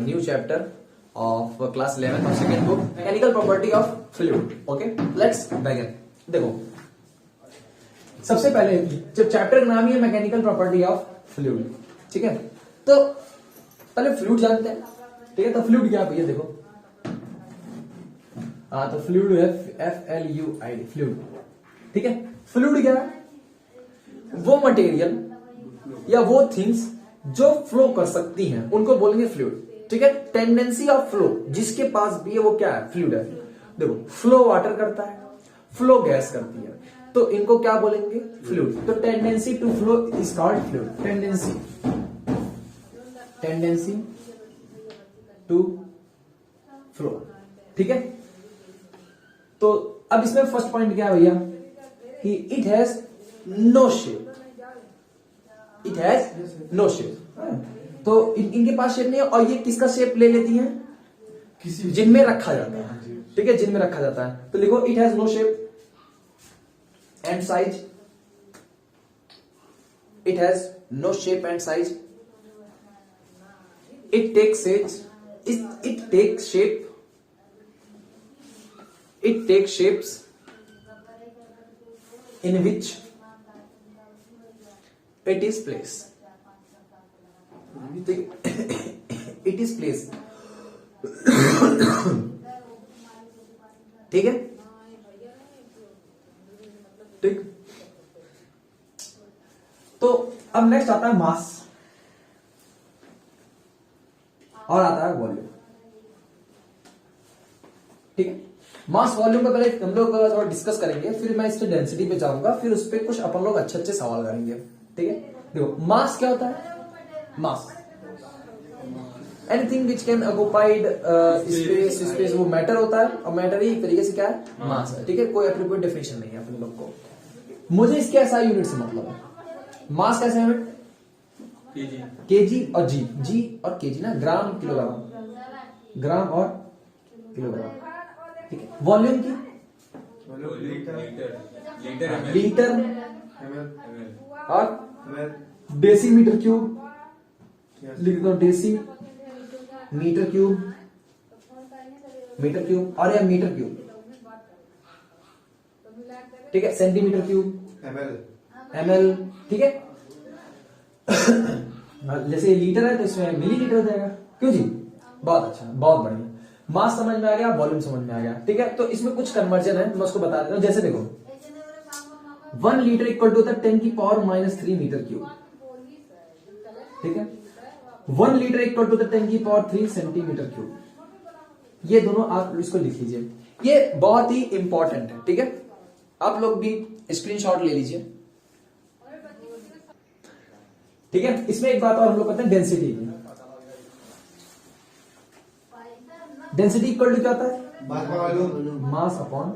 New chapter of class 11 of second book mechanical property of fluid. Okay, let's begin. देखो, सबसे पहले जब chapter का नाम ही है मैकेनिकल प्रॉपर्टी ऑफ फ्लूइड, ठीक है, तो पहले फ्लूइड जानते हैं। ठीक है, तो फ्लूइड क्या भैया, देखो तो फ्लूइड है FLUID, फ्लूइड। ठीक है, फ्लूइड क्या है? वो मटेरियल या वो थिंग्स जो फ्लो कर सकती हैं उनको बोलेंगे फ्लूइड। ठीक है, टेंडेंसी ऑफ फ्लो जिसके पास भी है वो क्या है? फ्लूइड है। देखो, फ्लो वाटर करता है, फ्लो गैस करती है, तो इनको क्या बोलेंगे? फ्लूइड। तो tendency to flow is called fluid. Tendency to flow. ठीक है, तो अब इसमें फर्स्ट पॉइंट क्या है भैया कि it has no shape. It has no shape, तो इनके पास शेप नहीं है। और ये किसका शेप ले लेती हैं? किसी जिनमें रखा जाता है। ठीक है, जिनमें रखा जाता है। तो लिखो, it has no shape and size. It has no shape and size. It takes shape It takes shapes in which it is placed. It is placed. ठीक है, ठीक। तो अब नेक्स्ट आता है मास और आता है वॉल्यूम। ठीक है, मास वॉल्यूम का पहले हम लोग थोड़ा डिस्कस करेंगे, फिर मैं इस पे डेंसिटी पे जाऊंगा, फिर उस पर कुछ अपन लोग अच्छे अच्छे सवाल करेंगे। ठीक है, देखो, मास क्या होता है? Mass anything which can occupied space, वो मैटर होता है, और मैटर ही एक तरीके से क्या है? मास है। ठीक है, कोई एप्रोप्रिएट डेफिनेशन नहीं है अपन लोग को। मुझे इसके ऐसा यूनिट से मतलब है। मास कैसे यूनिट? केजी और जी और केजी ना, ग्राम किलोग्राम, ग्राम और किलोग्राम। ठीक है, वॉल्यूम की लीटर और डेसीमीटर क्यूब, लिख दो deci metre cube, metre cube और या मीटर क्यूब। ठीक है, सेंटीमीटर क्यूब, ml। ठीक है, जैसे लीटर है तो इसमें मिलीलीटर हो जाएगा। क्यों जी? बहुत अच्छा, बहुत बढ़िया। मास समझ में आ गया, वॉल्यूम समझ में आ गया। ठीक है, तो इसमें कुछ कन्वर्जन है, मैं उसको बता देता हूं। जैसे देखो, 1 litre equal to 10⁻³ metre cube. ठीक है, 1 litre equal to 10⁻³ centimetre cube. ये दोनों आप इसको लिख लीजिए, ये बहुत ही इंपॉर्टेंट है। ठीक है, आप लोग भी स्क्रीनशॉट ले लीजिए। ठीक है, इसमें एक बात और हम लोग करते हैं, डेंसिटी। डेंसिटी इक्वल टू क्या होता है? Mass upon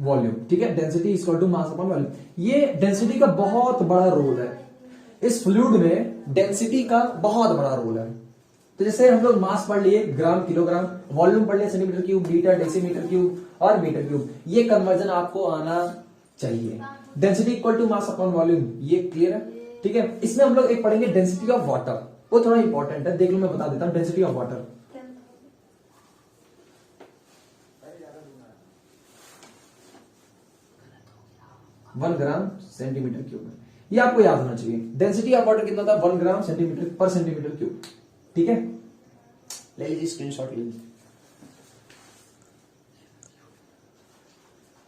volume. ठीक है, density equal to mass upon volume. ये डेंसिटी का बहुत बड़ा रोल है इस फ्लूइड में। डेंसिटी का बहुत बड़ा रोल है। तो जैसे हम लोग मास पढ़ लिए ग्राम किलोग्राम, वॉल्यूम पढ़ लिए centimetre cube, litre, decimetre cube और मीटर क्यूब। ये कन्वर्जन आपको आना चाहिए। Density equal to mass upon volume, ये क्लियर है? ठीक है, इसमें हम लोग एक पढ़ेंगे डेंसिटी ऑफ वाटर, वो थोड़ा इंपॉर्टेंट है, देख लो, मैं बता देता हूं। Density of water, one gram centimetre cube, ये आपको याद होना चाहिए। डेंसिटी ऑफ वाटर कितना था? 1 ग्राम सेंटीमीटर पर सेंटीमीटर क्यूब। ठीक है, ले लीजिए स्क्रीनशॉट ले लीजिए।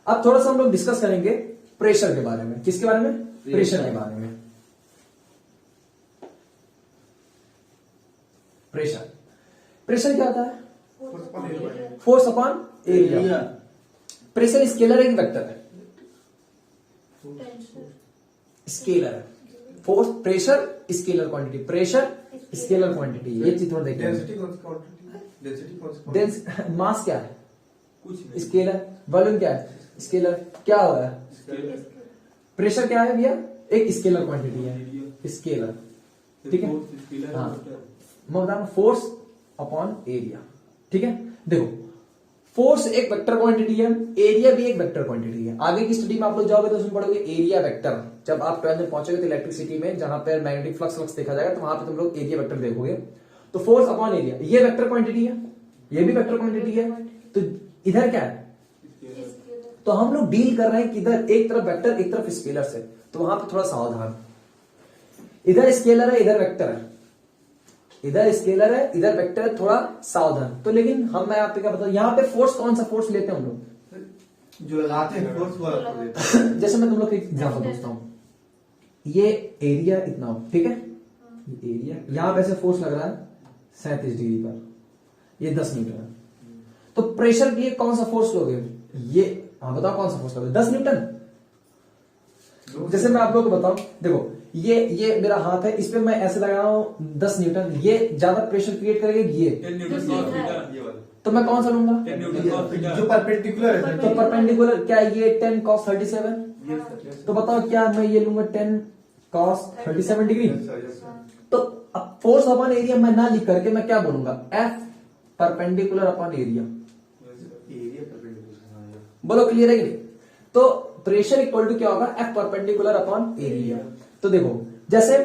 अब थोड़ा सा हम लोग डिस्कस करेंगे प्रेशर के बारे में। किसके बारे में? प्रेशर के बारे में। प्रेशर, प्रेशर क्या होता है? Force upon area. Pressure scalar है कि वेक्टर है? स्केलर है। Force, pressure scalar quantity, pressure scalar quantity. ये चीज थोड़ा देखिए। मास क्या है? स्केलर। वॉल्यूम क्या है? स्केलर। क्या हो रहा है? प्रेशर क्या है भैया? एक स्केलर क्वांटिटी है, स्केलर। ठीक है, हाँ, मैं बता रहा हूं, फोर्स अपॉन एरिया। ठीक है, देखो, फोर्स एक वेक्टर क्वांटिटी है, एरिया भी एक वेक्टर क्वांटिटी है। आगे की स्टडी में आप लोग जाओगे तो उसमें पढ़ोगे एरिया वेक्टर। जब आप 12th में पहुंचोगे तो इलेक्ट्रिसिटी में जहां पर मैग्नेटिक फ्लक्स देखा जाएगा तो वहां पे तुम लोग एरिया वेक्टर देखोगे। तो फोर्स अपॉन एरिया ये वेक्टर क्वांटिटी है, ये भी वेक्टर क्वांटिटी है। तो इधर क्या है, तो हम लोग डील कर रहे हैं कि इधर एक तरफ वेक्टर एक तरफ स्केलर से, तो वहां पे थोड़ा सावधान। इधर स्केलर है इधर वेक्टर है, इधर स्केलर है इधर वेक्टर है, थोड़ा सावधान। तो लेकिन मैं आपको क्या बताऊं, यहाँ पे फोर्स कौन सा फोर्स लेते हैं हम लोग, जो लगाते हैं फोर्स वाला फोर्स लेते हैं। जैसे मैं तुम लोग को एक एग्जाम्पल पूछता हूँ, ये एरिया इतना हो, ठीक है, ये एरिया यहां पे ऐसे फोर्स लग रहा है 37 डिग्री पर, ये 10 न्यूटन है। तो प्रेशर के लिए कौन सा फोर्स लोगे, ये हाँ बताओ कौन सा फोर्स लोगे, 10 न्यूटन। जैसे मैं आप लोगों को बताऊं, देखो ये मेरा हाथ है, इस पे मैं ऐसे लगा रहा हूं 10 न्यूटन, ये ज्यादा प्रेशर क्रिएट करेगा ये, तो मैं कौन सा लूंगा, जो परपेंडिकुलर है। तो परपेंडिकुलर क्या है, ये 10 cos 37। तो बताओ क्या मैं ये लूंगा 10 cos 37 डिग्री। तो अब फोर्स अपॉन एरिया मैं ना लिख करके मैं क्या बोलूंगा, F परपेंडिकुलर अपॉन एरिया। बोलो क्लियर है कि नहीं। तो प्रेशर इक्वल टू क्या होगा, F परपेंडिकुलर अपॉन एरिया। तो देखो जैसे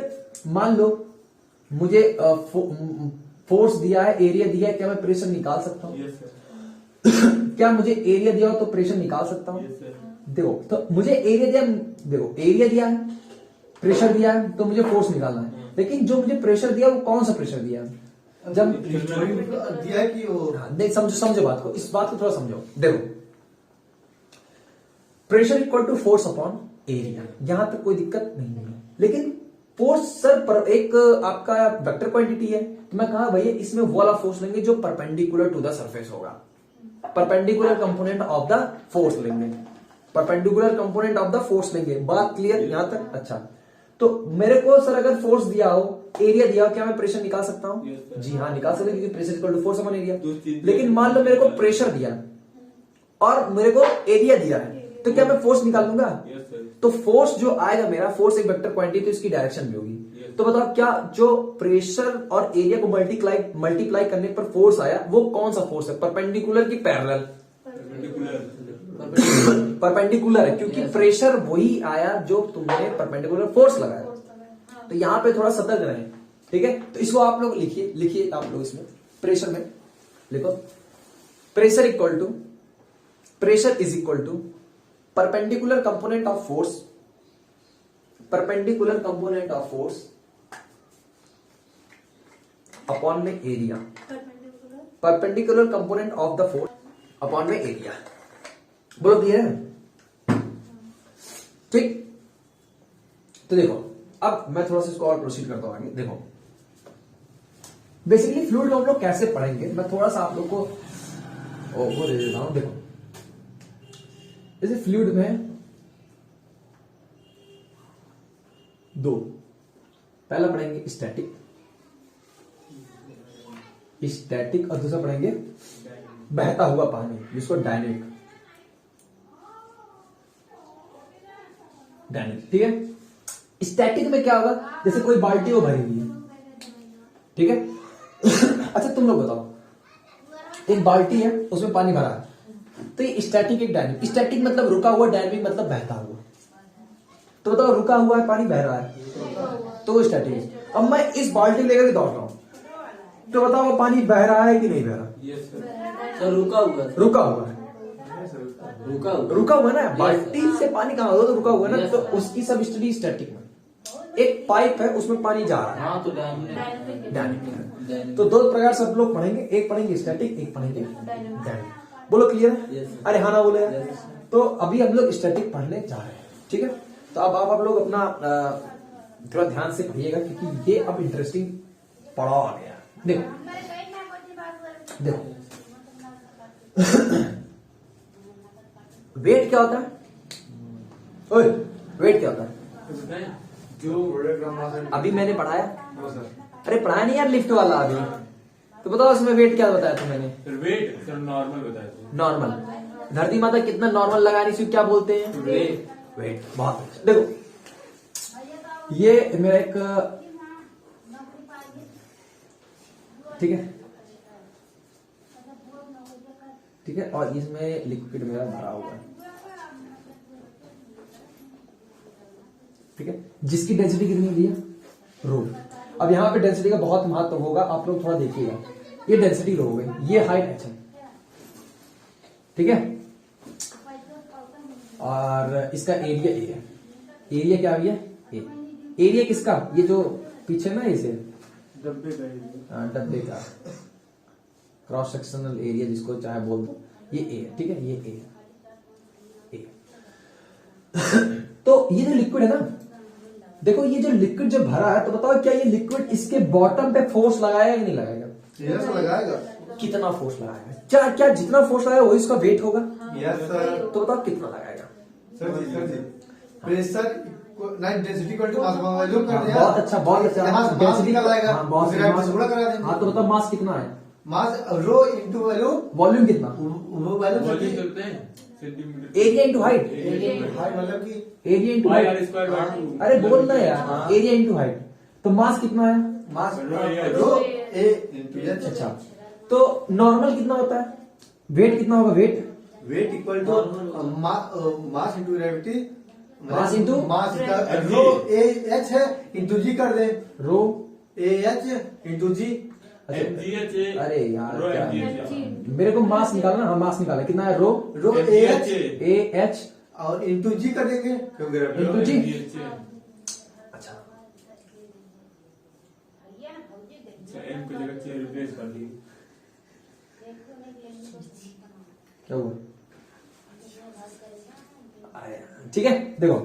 मान लो मुझे फोर्स दिया है, एरिया दिया है, क्या मैं प्रेशर निकाल सकता हूं? क्या मुझे एरिया दिया हो तो प्रेशर निकाल सकता हूं? देखो तो मुझे एरिया दिया, देखो एरिया दिया है, प्रेशर दिया है, तो मुझे फोर्स निकालना है। लेकिन जो मुझे प्रेशर दिया वो कौन सा प्रेशर दिया है, जब दिया कि वो नहीं समझो बात को, इस बात को थोड़ा समझो। देखो pressure equal to force upon area, यहां तक कोई दिक्कत नहीं है। लेकिन फोर्स सर पर एक आपका वेक्टर क्वांटिटी है, तो मैं कहा भैया इसमें वो वाला फोर्स लेंगे जो परपेंडिकुलर टू द सरफेस होगा, perpendicular component of the force लेंगे, perpendicular component of the force लेंगे। बात क्लियर यहां तक? अच्छा, तो मेरे को सर अगर फोर्स दिया हो, एरिया दिया हो, क्या मैं प्रेशर निकाल सकता हूं? जी हाँ निकाल सकते, क्योंकि pressure equal to force upon area. लेकिन मान लो मेरे को प्रेशर दिया और मेरे को एरिया दिया है, तो क्या मैं फोर्स निकाल लूंगा? तो फोर्स जो आएगा मेरा, फोर्स एक वेक्टर क्वांटिटी, तो इसकी डायरेक्शन भी होगी। तो बताओ क्या जो प्रेशर और एरिया को मल्टीप्लाई करने पर फोर्स आया वो कौन सा फोर्स है, परपेंडिकुलर की पैरेलल? परपेंडिकुलर है, क्योंकि प्रेशर वही आया जो तुमने परपेंडिकुलर फोर्स लगाया। तो यहां पे थोड़ा सतर्क रहें, ठीक है। तो इसको आप लोग लिखिए आप लोग इसमें प्रेशर में लिखो, pressure is equal to perpendicular component of force upon में area, perpendicular component of the force upon में area। बोलो क्लियर है? ठीक। तो देखो अब मैं थोड़ा सा इसको और प्रोसीड करता हूं आगे। देखो बेसिकली फ्लूइड को हम लोग कैसे पढ़ेंगे, मैं थोड़ा सा आप लोग को वो दे देता हूं। देखो जैसे फ्लूइड में दो, पहला पढ़ेंगे स्टैटिक और दूसरा पढ़ेंगे बहता हुआ पानी, जिसको डायनेमिक, ठीक है। स्टैटिक में क्या होगा, जैसे कोई बाल्टी वो भरी हुई है, ठीक है। अच्छा तुम लोग बताओ, एक बाल्टी है उसमें पानी भरा है, तो ये स्टैटिक एक डायनेमिक। स्टैटिक मतलब रुका हुआ, डायनेमिक मतलब बहता हुआ। तो बताओ रुका हुआ है पानी बह रहा है तो वो स्टैटिक है। अब मैं इस बाल्टी लेकर के दौड़ रहा हूं, तो बताओ वो पानी बह रहा है कि नहीं बह रहा? सर रुका हुआ है, रुका हुआ ना, बाल्टी से पानी कहां होगा, तो रुका हुआ ना। तो उसकी सब स्टडी स्टैटिक में, एक पाइप है उसमें पानी जा रहा है, हाँ तो डायनेमिक डायनेमिक। तो दो प्रकार से हम लोग पढ़ेंगे, एक पढ़ेंगे स्टैटिक, एक पढ़ेंगे डायनेमिक। बोलो क्लियर है? अरे हाँ ना बोले। तो अभी हम लोग स्टैटिक पढ़ने जा रहे हैं, ठीक है। तो अब आप लोग अपना थोड़ा ध्यान से पढ़िएगा, क्योंकि ये अब इंटरेस्टिंग पड़ाव आ गया। देखो वेट क्या होता है? ओए वेट क्या होता है? जो अभी मैंने पढ़ाया, अरे पढ़ाया नहीं यार लिफ्ट वाला अभी, तो बताओ उसमें वेट क्या बताया था मैंने? वेट सर नॉर्मल बताया था। नॉर्मल, धरती माता कितना नॉर्मल लगाने से क्या बोलते हैं? वेट। बहुत अच्छा। देखो ये मेरा एक, ठीक है, ठीक है, और इसमें लिक्विड मेरा भरा हुआ है, ठीक है, जिसकी डेंसिटी कितनी है भैया, रो। अब यहाँ पे डेंसिटी का बहुत महत्व होगा, आप लोग थोड़ा देखिएगा। ये डेंसिटी रो हो गई, ये हाइट एच है, ठीक है, और इसका एरिया ए है। एरिया क्या भैया, ए। एरिया किसका, ये जो पीछे ना इसे डब्बे का एरिया। डब्बे का क्रॉस सेक्शनल एरिया जिसको चाहे बोल दो, ये ए है, ठीक है, ये ए। तो ये जो लिक्विड है ना, देखो ये जो लिक्विड जो भरा है, तो बताओ क्या ये लिक्विड इसके बॉटम पे फोर्स लगाएगा कि नहीं लगाएगा? यस लगाएगा। कितना फोर्स लगाएगा? क्या जितना फोर्स लगाएगा वही उसका वेट होगा? Yes sir. तो बताओ कितना लगाएगा? Sir ji pressure night density equal to mass value कर दिया। बहुत अच्छा, बहुत अच्छा। यहाँ से मास निकालेगा। हाँ, बहुत फिर आप गुणा करा देंगे। हाँ, तो बताओ मास कितना है? मास रो इनटू वैल्यू, वॉल्यूम कितना? वो वैल्यू वॉल्यूम चलते हैं centimetre. Area into height. Height मतलब कि area into pi height. Are square by 2। अरे बोल ना यार, एरिया इंटू हाइट। तो मास कितना है? Mass rho rho A into H. अच्छा, तो नॉर्मल कितना होता है? वेट कितना होगा? Weight equal to mass into gravity, mass into? Mass का रो ए एच है इनटू जी कर दे, rho A H into G. mgh A. अरे यार रो क्या mgh है? मेरे को मास निकालना। हाँ, मास निकाला। कितना है? रो rho A H A H और इनटू जी कर देंगे क्योंकि Into ग्रेविटी। जी। अच्छा अच्छा, m की जगह c रिप्लेस कर दी। क्या हुआ? ठीक है, देखो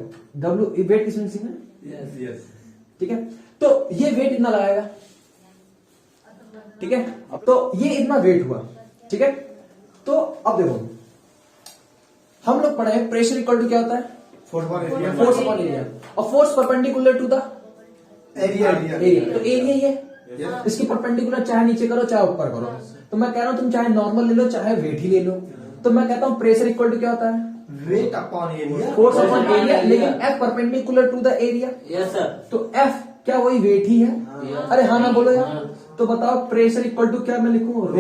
W वेट किसमें सीखना है? Yes yes. ठीक है, तो ये वेट इतना लगाएगा, ठीक है, अब तो ये इतना वेट हुआ, ठीक है। तो अब देखो हम लोग पढ़े हैं प्रेशर इक्वल टू क्या होता है? Force upon area. Force upon area, और force perpendicular to the area area. तो एरिया ये Yes. इसकी परपेंडिकुलर चाहे नीचे करो चाहे ऊपर करो। तो मैं कह रहा हूं तुम चाहे नॉर्मल ले लो चाहे वेट ही ले लो। तो मैं कहता हूं प्रेशर इक्वल टू क्या होता है? Weight upon area. Force upon area, लेकिन F perpendicular to the area. Yes sir. तो F क्या वही वेट ही है? अरे हाँ ना बोलो यार। तो बताओ प्रेशर इक्वल टू क्या मैं लिखूं? रो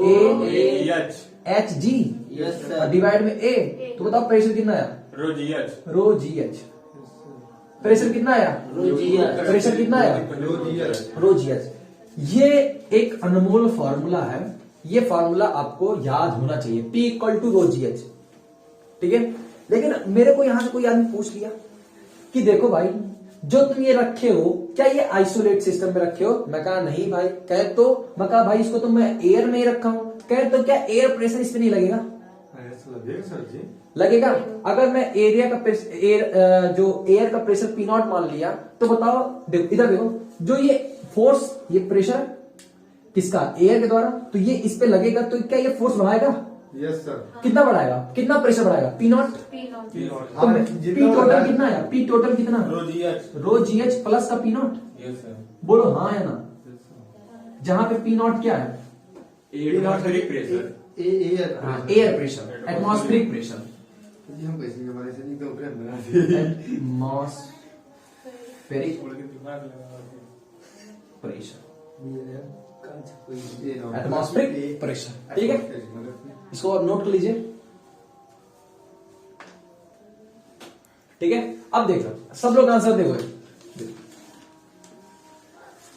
ए h H G yes sir. Divide में ए। तो बताओ प्रेशर कितना आया? रो gh। रो जी एच। प्रेशर कितना आया? रो जी एच। प्रेशर कितना आया? रो जी एच। रो जी एच। ये एक अनमोल फॉर्मूला है, ये फॉर्मूला आपको याद होना चाहिए। P equal to rho ji H, ठीक है। लेकिन मेरे को यहां से कोई आदमी पूछ लिया कि देखो भाई जो तुम ये रखे हो क्या ये आइसोलेट सिस्टम में रखे हो? मैं कहा नहीं भाई। कहे तो मैं कहा भाई इसको तो मैं एयर में ही रखा हूं। कहे तो क्या एयर प्रेशर इस पे नहीं लगेगा? सर जी लगेगा। अगर मैं एरिया का एयर जो एयर का प्रेशर पी नॉट मान लिया तो बताओ, देखो इधर देखो, जो ये फोर्स ये प्रेशर किसका? एयर के द्वारा। तो ये इस पे लगेगा तो क्या ये फोर्स बढ़ाएगा? Yes sir. कितना बढ़ाएगा? कितना प्रेशर बढ़ाएगा? P naught. तो पी टोटल कितना आया? पी टोटल कितना? रो gh। रो जी एच प्लस का पी नॉट। Yes sir. बोलो हाँ या ना। जहां पे पी नॉट क्या है? Atmospheric pressure. Air air pressure, atmospheric pressure. जी हम कैसे हमारे से नहीं तो प्रेम बना दिए। एटमॉस्फेरिक बोल के दिमाग लगा के। प्रेशर, ये एटमॉस्फेरिक प्रेशर, ठीक है। इसको आप नोट कर लीजिए, ठीक है। अब देख लो सब लोग आंसर देखो।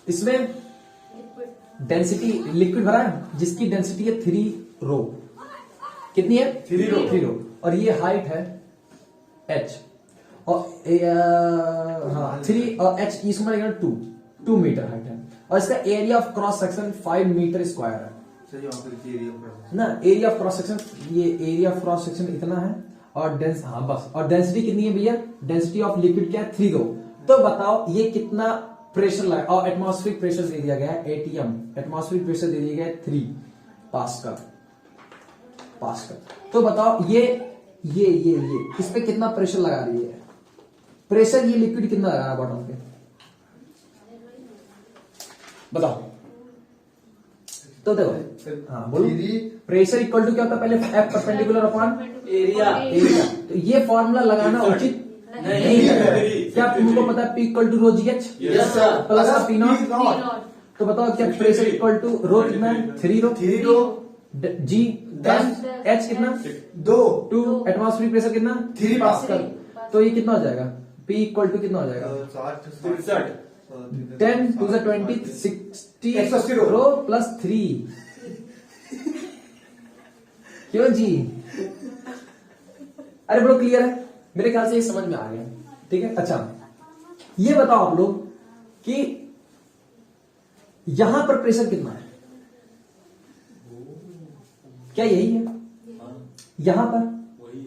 इसमें डेंसिटी लिक्विड भरा है जिसकी डेंसिटी है 3 रो। कितनी है? 3 रो। और ये हाइट है h, और 3 और h इसमें लगेगा 2 मीटर हाइट है। और इसका area of cross section 5 metre square है सर यहाँ पे एरिया ना। एरिया ऑफ क्रॉस सेक्शन, ये एरिया ऑफ क्रॉस सेक्शन इतना है। और हाँ बस। और डेंसिटी कितनी है भैया? डेंसिटी ऑफ लिक्विड क्या है? 3 रो। तो बताओ ये कितना प्रेशर लगा? और एटमॉस्फेरिक प्रेशर दे दिया गया है ATM। एटमॉस्फेरिक प्रेशर दे दिया गया है 3 पास्कल। तो बताओ ये इस पे कितना प्रेशर लगा रही है? प्रेशर ये लिक्विड कितना लगा रहा है बॉटम पे? बताओ। तो देखो हाँ बोलो। प्रेशर इक्वल टू क्या होता है? पहले F perpendicular upon area. Area. तो ये फॉर्मूला लगाना उचित नहीं है। क्या तुमको पता है P equal to rho ji h yes sir. Plus का पी नॉट? तो बताओ क्या प्रेशर इक्वल टू रो कितना है? 3 रो। जी 10, 10, एच कितना 2 2, एटमॉस्फेरिक प्रेशर कितना 3 पास्कल। तो ये कितना हो जाएगा P इक्वल टू कितना हो जाएगा 67 10 to the 20 60 180 रो प्लस 3 क्यों जी? अरे बड़ो क्लियर है, मेरे ख्याल से ये समझ में आ गया। ठीक है, अच्छा ये बताओ आप लोग कि यहां पर प्रेशर कितना है? क्या यही है? यहां पर,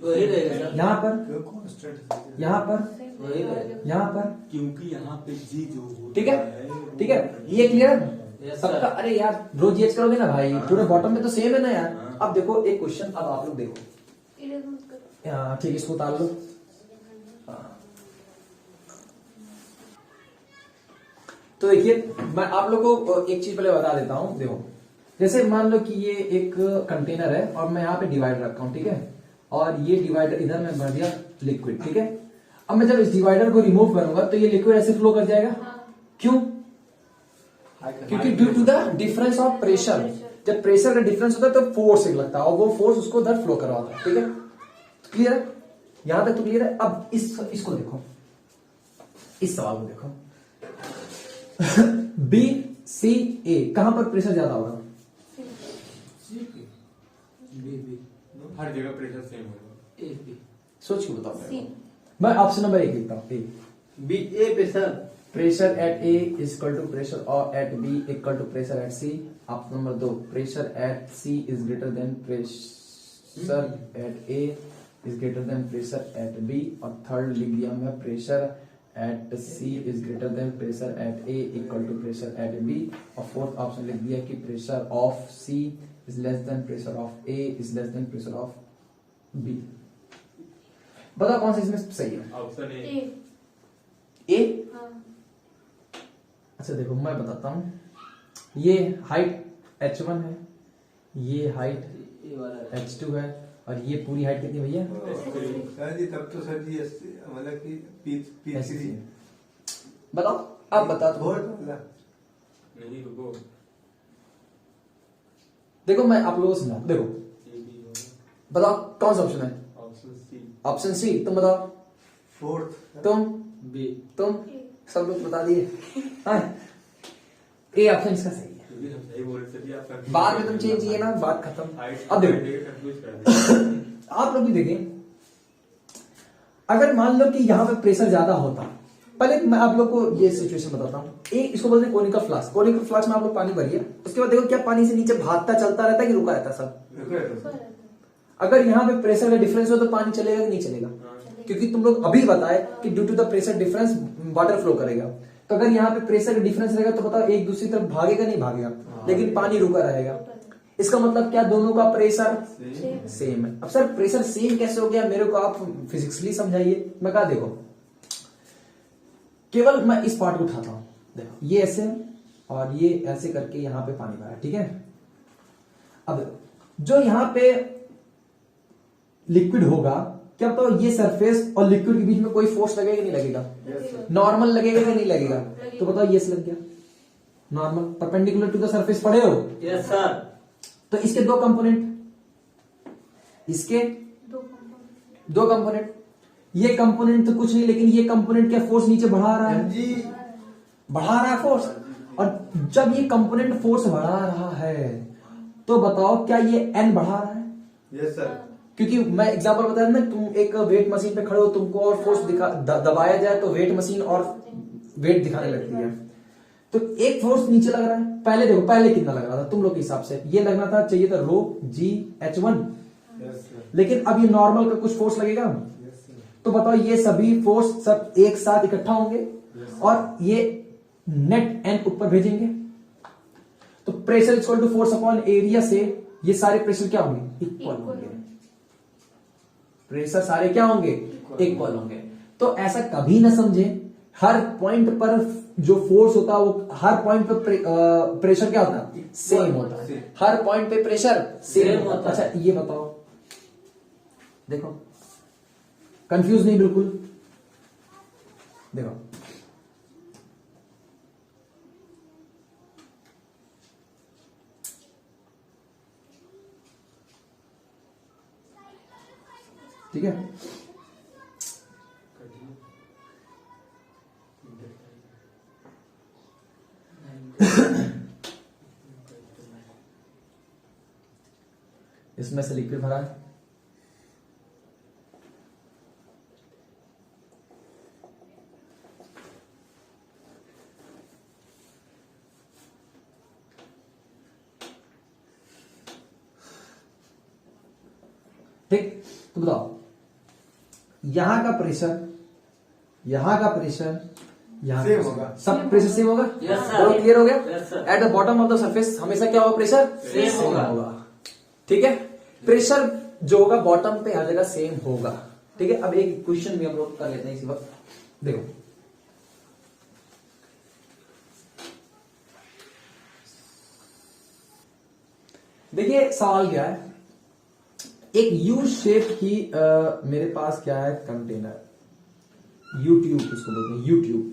वही रहेगा सर, यहां पर, कांस्टेंट यहां पर, वही रहेगा। यहां पर, क्योंकि यहाँ पे जी जो होता ठीक है, ठीक है, ये क्लियर है Yes, सबका? sir. अरे यार रोज एच करोगे ना भाई, पूरे बॉटम में तो सेम है ना यार। अब देखो एक क्वेश्चन, अब आप लोग देखो, हाँ, ठीक है, इसको उतार लो। हाँ। तो देखिए मैं आप लोगों को एक चीज पहले बता देता हूं। देखो जैसे मान लो कि ये एक कंटेनर है और मैं यहाँ पे डिवाइडर रखा हूं, ठीक है, और ये डिवाइडर इधर मैं भर दिया लिक्विड, ठीक है। अब मैं जब इस डिवाइडर को रिमूव करूंगा तो ये लिक्विड ऐसे फ्लो कर जाएगा। क्यों? क्योंकि due to the difference of pressure, जब प्रेशर का डिफरेंस होता है तो फोर्स एक लगता है और वो फोर्स उसको उधर फ्लो करवाता है। ठीक है, क्लियर है? यहां तक तो क्लियर है। अब इसको देखो, इस सवाल को देखो बी सी ए कहां पर प्रेशर ज्यादा होगा? हर जगह प्रेशर सेम होगा। सोच के बताओ मेरे को। मैं ऑप्शन नंबर 1 लिखता हूं, ए बी ए पे sir, pressure at A is equal to pressure और at B equal to pressure at C. Option number 2 pressure at C is greater than pressure at A is greater than pressure at B. और third लिख दिया मैं pressure at C is greater than pressure at A equal to pressure at B. और fourth option लिख दिया कि pressure of C is less than pressure of A is less than pressure of B. बताओ कौन सा इसमें सही है? Option A. ए? अच्छा देखो मैं बताता हूं, ये हाइट h1 है, ये हाइट ये वाला h2 है और ये पूरी हाइट कितनी भैया? सर जी तब तो सर जी मतलब कि पी S3। बताओ, आप बता दो। नहीं रुको, देखो मैं आप लोगों को समझा, देखो ए बी होगा। बताओ कौन सा ऑप्शन है? Option C. Option C. तुम बताओ, फोर्थ तुम बी, तुम सब लोग बता दिए। हाँ, ए ऑप्शन इसका सही है। क्योंकि हम सही बोल रहे थे, आप confuse बाद में कर तुम दिए। चेंज किए ना, बात खत्म। हाइट अब देखो कंफ्यूज कर दिया। आप लोग भी देखें, अगर मान लो कि यहां पे प्रेशर ज्यादा होता, पहले मैं आप लोग को ये सिचुएशन बताता हूं। एक इसको बोलते हैं कोनिकल फ्लास्क। कोनिकल फ्लास्क में आप लोग पानी भरिए, उसके बाद देखो क्या पानी से नीचे भागता चलता रहता है कि रुका रहता है सब? अगर यहाँ पे प्रेशर का डिफरेंस हो तो पानी चलेगा कि नहीं चलेगा? क्योंकि तुम लोग अभी बताए कि due to the pressure difference water flow करेगा। तो अगर यहाँ पे प्रेशर का डिफरेंस रहेगा तो बताओ एक दूसरी तरफ भागेगा नहीं भागेगा, लेकिन पानी रुका रहेगा। इसका मतलब क्या, दोनों का प्रेशर सेम है। अब सर प्रेशर सेम कैसे हो गया, मेरे को आप फिजिक्सली समझाइए। मैं कहा देखो, केवल मैं इस पार्ट को उठाता हूं। देखो ये ऐसे और ये ऐसे करके यहां पे पानी भरा, ठीक है। अब जो यहां पे लिक्विड होगा, क्या बताओ ये सरफेस और लिक्विड के बीच में कोई फोर्स लगेगा नहीं लगेगा? नॉर्मल लगेगा कि नहीं लगेगा? तो बताओ ये लग गया normal, perpendicular to the surface पड़े हो। Yes sir. तो इसके दो कंपोनेंट, इसके दो कंपोनेंट, ये कंपोनेंट तो कुछ नहीं, लेकिन ये कंपोनेंट क्या फोर्स नीचे बढ़ा रहा है? जी बढ़ा रहा है फोर्स। और जब ये कंपोनेंट फोर्स बढ़ा रहा है तो बताओ क्या ये एन बढ़ा रहा है? Yes sir. क्योंकि मैं एग्जांपल बताया ना, तुम एक वेट मशीन पे खड़े हो, तुमको और फोर्स दबाया जाए तो वेट मशीन और वेट दिखाने लगती है। तो एक फोर्स नीचे लग रहा है। पहले देखो, पहले कितना लग रहा था तुम लोग के हिसाब से? ये लगना था, चाहिए था रो जी H1, यस सर। लेकिन अब ये नॉर्मल का कुछ फोर्स लगेगा। Yes sir. तो बताओ ये सभी फोर्स सब एक साथ इकट्ठा होंगे और ये नेट एन ऊपर भेजेंगे। तो pressure equal to force upon area से ये सारे प्रेशर क्या होंगे? इक्वल होंगे। प्रेशर सारे क्या होंगे? इक्वल होंगे। तो ऐसा कभी ना समझे हर पॉइंट पर जो फोर्स होता है वो हर पॉइंट पर प्रेशर क्या होता है? सेम होता है। हर पॉइंट पे प्रेशर सेम होता है। अच्छा ये बताओ, देखो कंफ्यूज नहीं बिल्कुल। देखो ठीक है। इसमें से लिक्विड भरा है, ठीक। तो बताओ यहां का प्रेशर, यहां का प्रेशर, यहां सेम का होगा। प्रेशर, सब प्रेशर सेम होगा। Yes, sir. और क्लियर हो गया। Yes, sir. At the bottom of the surface हमेशा क्या होगा, प्रेशर Same होगा। ठीक है। प्रेशर जो होगा बॉटम पे हर जगह सेम होगा, ठीक है। अब एक क्वेश्चन भी हम लोग कर लेते हैं इसी वक्त। देखो देखिए सवाल क्या है, एक यू शेप की मेरे पास क्या है कंटेनर, यूट्यूब इसको बोलते हैं, यूट्यूब।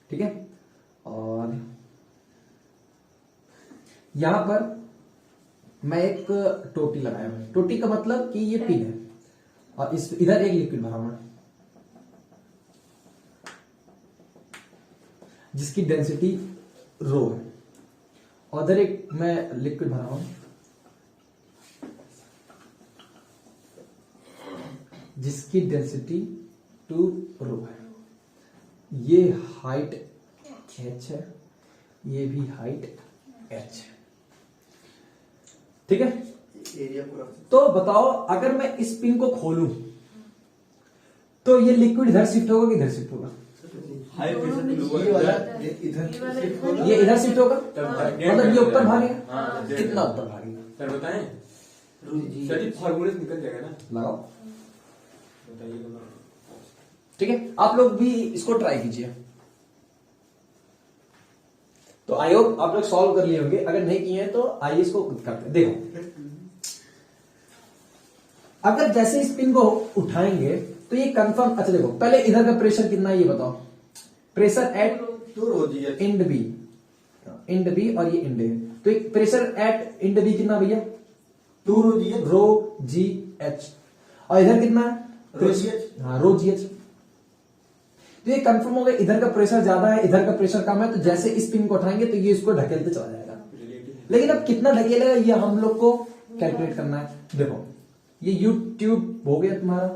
ठीक है। और यहां पर मैं एक टोटी लगाया हूं, टोटी का मतलब कि ये पिन है और इस इधर एक लिक्विड भरा हुआ है जिसकी डेंसिटी रो है, और उधर एक मैं लिक्विड भरा हूं जिसकी डेंसिटी 2 रो है। ये हाइट h है, ये भी हाइट h है, ठीक है। एरिया पूरा तो बताओ अगर मैं इस पिन को खोलूं तो ये लिक्विड इधर शिफ्ट होगा कि इधर शिफ्ट होगा? हाई प्रेशर ये वाला इधर शिफ्ट होगा। ये इधर शिफ्ट होगा, तब मतलब ये ऊपर भागेगा। हाँ, कितना ऊपर भागेगा सर बताएं, जी। सर ये फॉर्मूले से निकल जाएगा ना, लगाओ, बताइए। ठीक है। आप लोग भी इसको ट्राई कीजिए। तो आई होप आप लोग सॉल्व कर लिए होंगे, अगर नहीं किए हैं तो आइए इसको करते हैं। देखो अगर जैसे इस पिन को उठाएंगे तो ये कंफर्म, अच्छा देखो पहले इधर का प्रेशर कितना है ये बताओ, pressure at 2 rho ji h. End B, end B और ये इंड है, तो एक प्रेशर एट इंड बी कितना भैया, 2 रो जी एच। रो जी एच, और इधर कितना है, रो जी एच। हाँ रो जी एच। तो ये कंफर्म हो गया इधर का प्रेशर ज्यादा है इधर का प्रेशर कम है, तो जैसे इस पिन को उठाएंगे तो ये इसको ढकेलते चला जाएगा। लेकिन अब कितना ढकेलेगा ये हम लोग को कैलकुलेट करना है। देखो ये यूट्यूब हो गया तुम्हारा,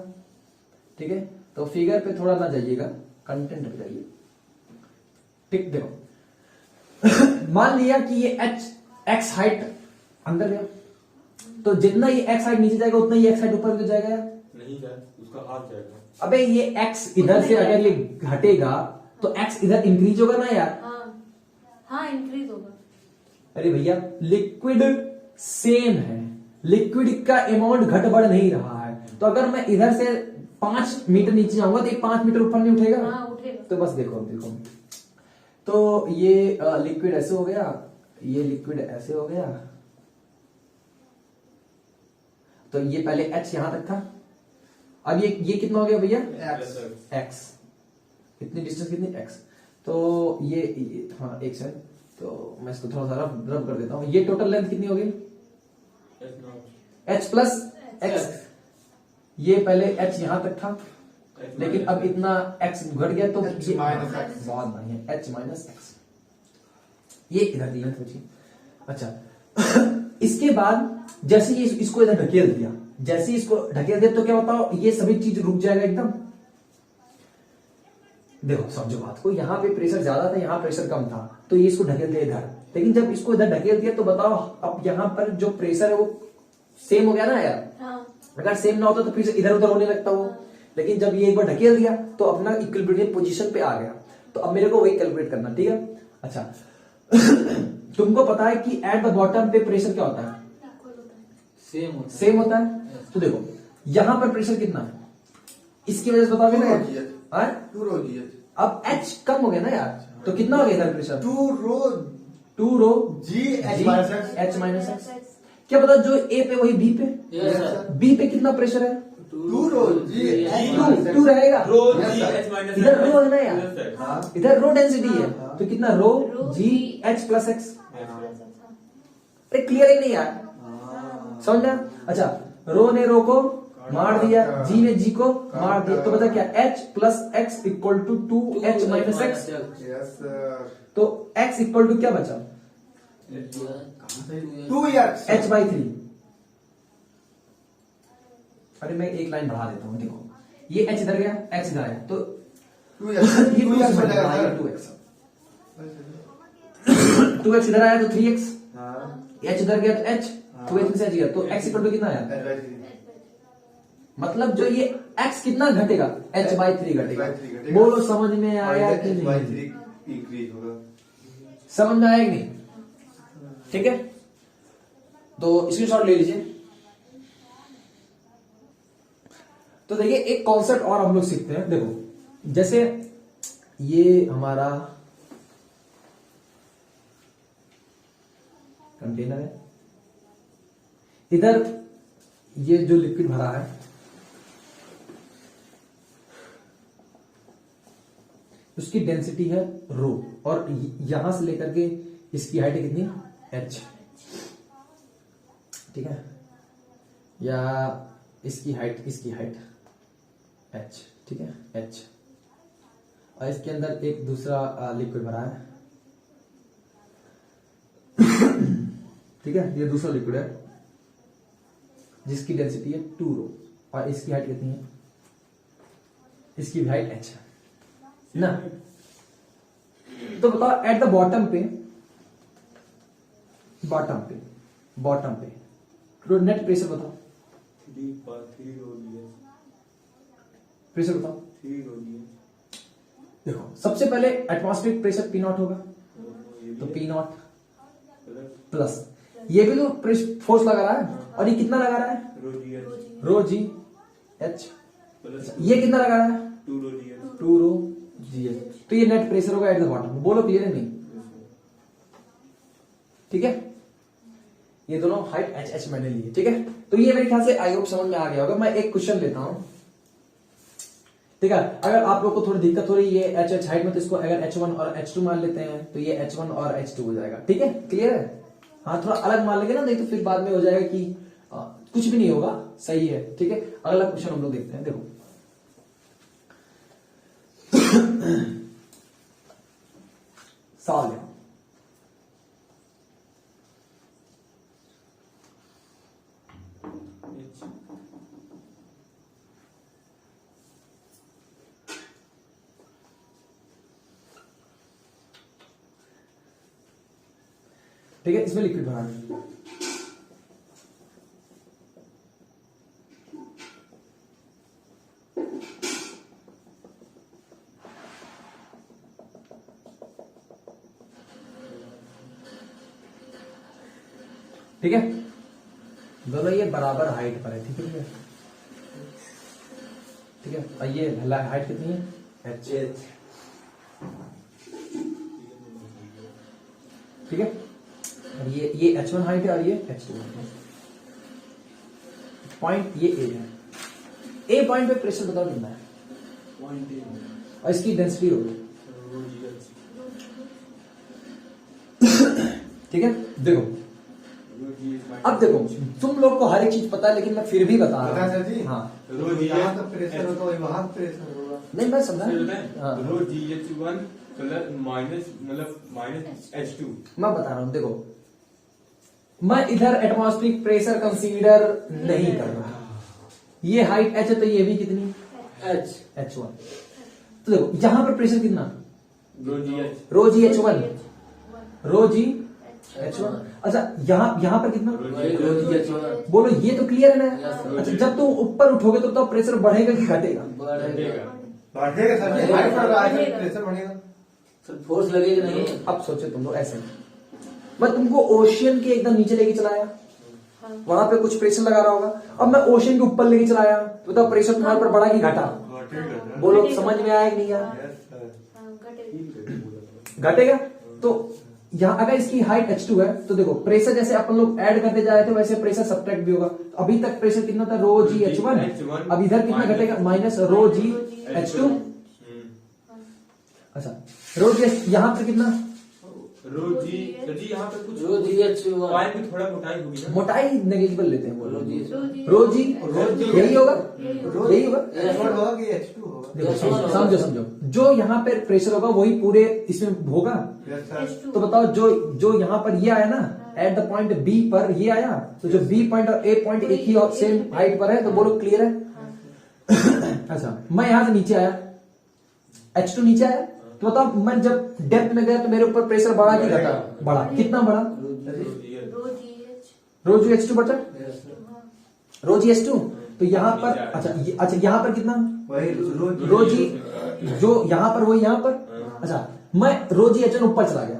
ठीक है। तो फिगर पे थोड़ा ना जाइएगा, कंटेंट पे जाइए, ठीक। देखो मान लिया कि ये एक्स हाइट अंदर गया, तो जितना ये एक्स हाइट नीचे जाएगा उतना ये एक्स हाइट ऊपर जाएगा यार। नहीं सर, उसका हाफ जाएगा। अबे ये एक्स इधर से अगर ये घटेगा तो एक्स इधर इंक्रीज होगा ना यार। हाँ इंक्रीज होगा। अरे भैया लिक्विड सेम है, लिक्विड का अमाउंट घट बढ़ नहीं रहा है, तो अगर मैं इधर से 5 मीटर नीचे जाऊंगा तो ये 5 मीटर ऊपर नहीं उठेगा। हाँ उठेगा। तो बस देखो देखो, तो ये लिक्विड ऐसे हो गया, ये लिक्विड ऐसे हो गया, तो ये पहले H यहां तक था, अब ये कितना हो गया भैया, x, इतनी डिस्टेंस कितनी x, तो ये हाँ एक सेकंड, तो मैं इसको थोड़ा सा रब कर देता हूं। ये टोटल लेंथ कितनी होगी, h प्लस x। ये पहले h यहां तक था, लेकिन अब इतना x घट गया तो H ये minus x। बहुत बढ़िया, h माइनस x, ये इधर की लेंथ बची। अच्छा इसके बाद जैसे ये इसको इधर ढकेल दिया, जैसे इसको ढकेल दिया तो क्या बताओ, ये सभी चीज रुक जाएगा एकदम। देखो समझो बात को, यहाँ पे प्रेशर ज्यादा था, यहाँ प्रेशर कम था, तो ये इसको ढकेल दिया इधर, लेकिन जब इसको इधर ढकेल दिया तो बताओ अब यहाँ पर जो प्रेशर है वो सेम हो गया ना यार। हाँ अगर सेम ना होता तो फिर इधर उधर होने लगता वो, लेकिन जब ये एक बार ढकेल दिया तो अपना इक्विलिब्रियम पोजीशन पे आ गया। तो अब मेरे को वही कैलकुलेट करना, ठीक है। अच्छा तुमको पता है कि एट द बॉटम पे प्रेशर क्या होता है, सेम होता है। सेम होता है। तो देखो यहां पर प्रेशर कितना है, इसकी वजह से बताओगे ना यार, 2 रो जी एच। अब H कम हो गया ना यार, तो कितना हो गया इधर प्रेशर, 2 रो जी H minus X. H minus X. क्या पता जो A पे वही B पे, Yes, sir. B पे कितना प्रेशर है, टू रो जी टू रहेगा। रो Yes, जी sir. एच माइनस इधर रो है ना यार, हाँ इधर रो डेंसिटी है, हाँ। तो कितना रो जी एच प्लस एक्स। अरे क्लियर ही नहीं यार, समझ में? अच्छा, रो ने रो को मार दिया, जी ने जी को मार दिया, तो बता क्या h plus x equal to 2h minus x. Yes sir तो x इक्वल टू क्या बचा, 2 यार h/3। अरे मैं एक लाइन बढ़ा देता हूँ, देखो ये h इधर गया, x इधर आया, तो 2 यार ये 2 यार हो जाएगा ये सर 2x 2x इधर आया तो 3x, हाँ h इधर गया तो h, 2h से h गया तो x इक्वल टू कितना आया, मतलब जो ये x कितना घटेगा, h/3 घटेगा। घटेगा। बोलो समझ में आया कि नहीं, 3 इंक्रीज होगा। समझ में आया कि नहीं? ठीक है, तो स्क्रीनशॉट ले लीजिए। तो देखिए एक कॉन्सेप्ट और हम लोग सीखते हैं, देखो जैसे ये हमारा कंटेनर है, इधर ये जो लिक्विड भरा है, उसकी डेंसिटी है रो, और यहां से लेकर के इसकी हाइट है कितनी, h, ठीक है, या इसकी हाइट h, ठीक है h, और इसके अंदर एक दूसरा लिक्विड भरा है, ठीक है, ये दूसरा लिक्विड है जिसकी डेंसिटी है 2 रो, और इसकी हाइट कितनी है, इसकी हाइट h है ना। तो बताओ एट द बॉटम पे तो नेट प्रेशर बताओ, 3 रो जी प्रेशर बताओ। 3 रो जी देखो सबसे पहले एटमॉस्फेरिक प्रेशर पी नॉट होगा, तो पी नॉट प्लस ये भी तो फोर्स लगा रहा है, और ये कितना लगा रहा है, रो जी एच, ये कितना लगा रहा है, 2 रो जी एच, तो ये नेट प्रेशर होगा एट द बॉटम। बोलो क्लियर है नहीं, ठीक है, ये दोनों हाइट एच एच मैंने ली है, ठीक है। तो ये मेरे ख्याल से आई होप समझ में आ गया होगा। मैं एक क्वेश्चन लेता हूं, ठीक है, अगर आप लोग को थोड़ी दिक्कत हो रही है एच एच हाइट में, तो इसको अगर h1 और h2 मान लेते हैं तो ये h1 और h2 हो जाएगा, ठीक है, क्लियर है। हाँ थोड़ा अलग मान लेंगे ना, नहीं तो फिर बाद में हो जाएगा कि कुछ भी नहीं होगा, सही है, ठीक है। अगला क्वेश्चन हम लोग देखते हैं, देखो सवाल देखो, ठीक है, इसमें लिक्विड भरा है, ठीक है, दोनों ये बराबर हाइट पर है, ठीक है, ठीक है, और ये हाइट कितनी है, h, ठीक है, और ये h1 हाइट है और ये h2 है। पॉइंट ये A है, A पॉइंट पे प्रेशर बताओ कितना है, और इसकी डेंसिटी होगी, ठीक है। देखो अब देखो तुम लोग को हर एक चीज पता है, लेकिन मैं फिर भी बता रहा सर हूँ। जी हाँ यहाँ का प्रेशर होगा वही वहां प्रेशर होगा। नहीं मैं समझा, हाँ रो जी h1 प्लस माइनस मतलब माइनस h2। मैं बता रहा हूँ, देखो मैं इधर एटमॉस्फेरिक प्रेशर कंसीडर नहीं कर रहा, ये हाइट h है तो ये भी कितनी h1, तो देखो यहाँ पर प्रेशर कितना, रो जी h रो जी h1, अच्छा यहाँ पर कितना, बोलो ये तो क्लियर है ना। अच्छा जब तुम ऊपर उठोगे तो प्रेशर बढ़ेगा कि घटेगा, बढ़ेगा सर जी, हाइट बढ़ रहा है प्रेशर बढ़ेगा। सर फोर्स लगेगा नहीं। अब सोचो तुम लोग ऐसे, मैं तुमको ओशियन के एकदम नीचे लेके चलाया, वहां पे कुछ प्रेशर लगा रहा होगा, अब मैं ओशियन के ऊपर लेके चलाया, तो बताओ प्रेशर तुम्हारे पर बढ़ा कि घटा, बोलो समझ में आया कि नहीं आया, घटेगा। तो यहाँ अगर इसकी हाइट h2 है तो देखो प्रेशर जैसे अपन लोग ऐड करते जा रहे थे वैसे प्रेशर सब्ट्रैक्ट भी होगा। तो अभी तक प्रेशर कितना था, रो जी h1, अब इधर कितना घटेगा, माइनस रो जी h2। अच्छा रो जी यहाँ पर कितना, रोजी जी यहाँ पे कुछ रो जी H1 पॉइंट में थोड़ा मोटाई होगी ना। मोटाई नेगेजिबल लेते हैं, बोलो रोजी रो जी यही होगा, रोज यही होगा। H1 होगा कि H2 होगा? देखो H1 समझो समझो, जो यहाँ पे प्रेशर होगा वही पूरे इसमें होगा। Yes, sir. तो बताओ जो यहाँ पर ये आया ना एट द पॉइंट बी पर ये आया, तो जो बी पॉइंट और ए पॉइंट एक ही और सेम हाइट पर है, तो बोलो क्लियर है। अच्छा मैं यहां से नीचे आया, H2 नीचे आया, तो बताओ मैं जब डेप्थ में गया तो मेरे ऊपर प्रेशर बढ़ा कि घटा, बढ़ा, कितना बढ़ा, रो जी H2 बचा, रो जी H2। तो यहाँ पर अच्छा यहाँ पर कितना, वही रो जी जो यहाँ पर वही यहाँ पर। अच्छा मैं रो जी H1 ऊपर चला गया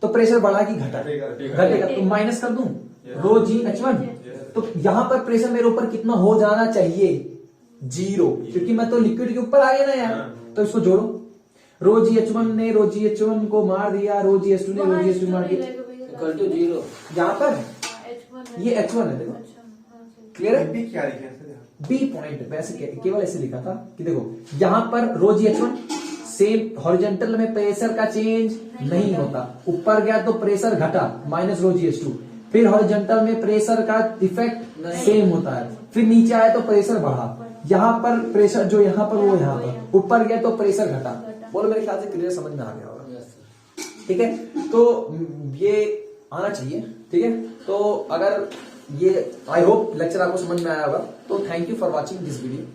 तो प्रेशर बढ़ा कि घटा, घटेगा, तो माइनस कर दूं रो जी H1। तो यहाँ पर प्रेशर मेरे ऊपर कितना हो जाना चाहिए, 0, क्योंकि मैं तो लिक्विड के ऊपर आ गया ना यार। तो इसको जोड़ो, रो जी H1 ने रो जी H1 को मार दिया, रो जी H2 ने रो जी H2 मार दिया, इक्वल टू 0। यहाँ पर ये H1 है, देखो क्लियर है। बी क्या लिखे हैं सर? बी पॉइंट वैसे केवल ऐसे लिखा था कि देखो यहाँ पर रो जी H1 सेम हॉरिजॉन्टल में प्रेशर का चेंज नहीं होता, ऊपर गया तो प्रेशर घटा माइनस रो जी H2, फिर हॉरिजॉन्टल में प्रेशर का इफेक्ट सेम होता है, फिर नीचे आया तो प्रेशर बढ़ा, यहाँ पर प्रेशर जो यहाँ पर वो यहाँ पर, ऊपर गया तो प्रेशर घटा। बोलो मेरे ख्याल से क्लियर समझ में आ गया होगा, ठीक है। तो ये आना चाहिए, ठीक है। तो अगर ये आई होप लेक्चर आपको समझ में आया होगा, तो thank you for watching this video.